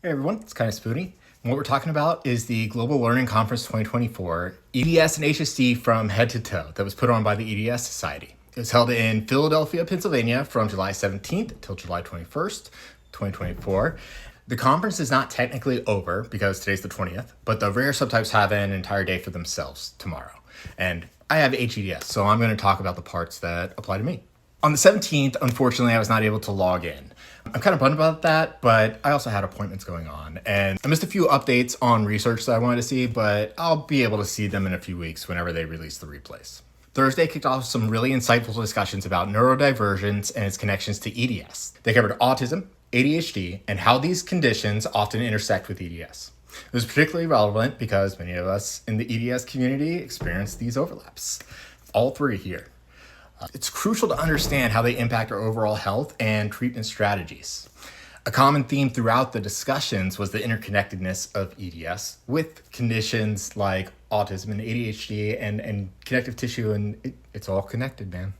Hey everyone, it's KindaSpoony. What we're talking about is the Global Learning Conference 2024, EDS and HSD from head to toe, that was put on by the EDS Society. It was held in Philadelphia, Pennsylvania from July 17th till July 21st, 2024. The conference is not technically over because today's the 20th, but the rare subtypes have an entire day for themselves tomorrow. And I have HEDS, so I'm going to talk about the parts that apply to me. On the 17th, unfortunately, I was not able to log in. I'm kind of bummed about that, but I also had appointments going on. And I missed a few updates on research that I wanted to see, but I'll be able to see them in a few weeks whenever they release the replays. Thursday kicked off some really insightful discussions about neurodivergence and its connections to EDS. They covered autism, ADHD, and how these conditions often intersect with EDS. It was particularly relevant because many of us in the EDS community experience these overlaps. All three here. It's crucial to understand how they impact our overall health and treatment strategies. A common theme throughout the discussions was the interconnectedness of EDS with conditions like autism and ADHD and connective tissue, and it's all connected, man.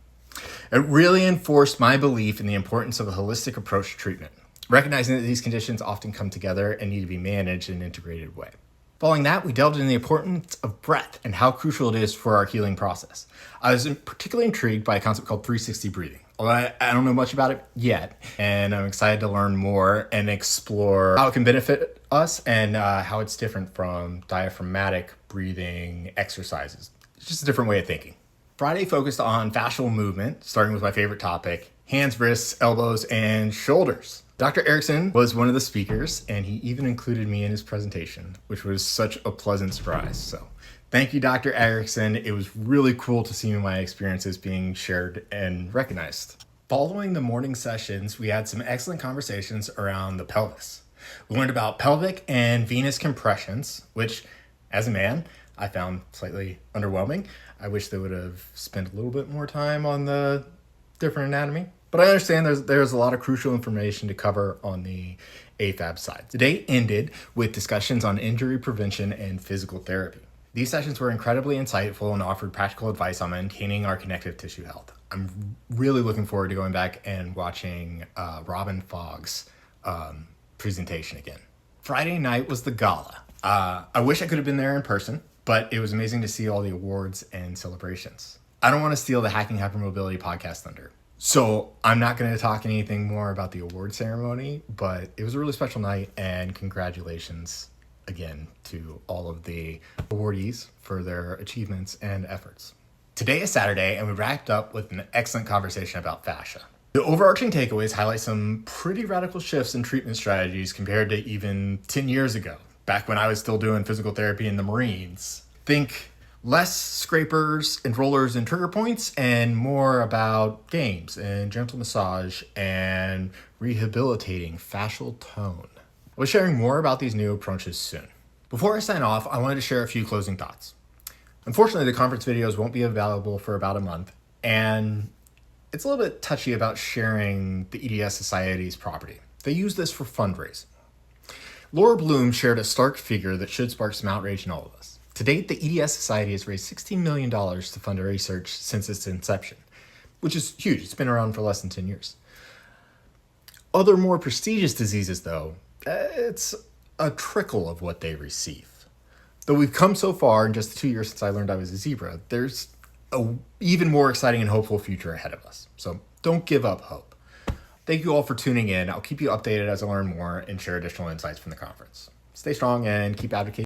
It really enforced my belief in the importance of a holistic approach to treatment, recognizing that these conditions often come together and need to be managed in an integrated way. Following that, we delved into the importance of breath and how crucial it is for our healing process. I was particularly intrigued by a concept called 360 breathing. Although I don't know much about it yet, and I'm excited to learn more and explore how it can benefit us and how it's different from diaphragmatic breathing exercises. It's just a different way of thinking. Friday focused on fascial movement, starting with my favorite topic, hands, wrists, elbows, and shoulders. Dr. Ericson was one of the speakers, and he even included me in his presentation, which was such a pleasant surprise. So thank you, Dr. Ericson. It was really cool to see my experiences being shared and recognized. Following the morning sessions, we had some excellent conversations around the pelvis. We learned about pelvic and venous compressions, which, as a man, I found slightly underwhelming. I wish they would have spent a little bit more time on the different anatomy. But I understand there's a lot of crucial information to cover on the AFAB side. The day ended with discussions on injury prevention and physical therapy. These sessions were incredibly insightful and offered practical advice on maintaining our connective tissue health. I'm really looking forward to going back and watching Robin Fogg's presentation again. Friday night was the gala. I wish I could have been there in person, but it was amazing to see all the awards and celebrations. I don't want to steal the Hacking Hypermobility podcast thunder, so I'm not going to talk anything more about the award ceremony, but it was a really special night, and congratulations again to all of the awardees for their achievements and efforts. Today is Saturday, and we wrapped up with an excellent conversation about fascia. The overarching takeaways highlight some pretty radical shifts in treatment strategies compared to even 10 years ago, back when I was still doing physical therapy in the Marines. Think less scrapers and rollers and trigger points and more about games and gentle massage and rehabilitating fascial tone. I'll be sharing more about these new approaches soon. Before I sign off, I wanted to share a few closing thoughts. Unfortunately, the conference videos won't be available for about a month, and it's a little bit touchy about sharing the EDS Society's property. They use this for fundraising. Laura Bloom shared a stark figure that should spark some outrage in all of us. To date, the EDS Society has raised $16 million to fund research since its inception, which is huge. It's been around for less than 10 years. Other more prestigious diseases, though, it's a trickle of what they receive. Though we've come so far in just the 2 years since I learned I was a zebra, there's an even more exciting and hopeful future ahead of us. So don't give up hope. Thank you all for tuning in. I'll keep you updated as I learn more and share additional insights from the conference. Stay strong and keep advocating.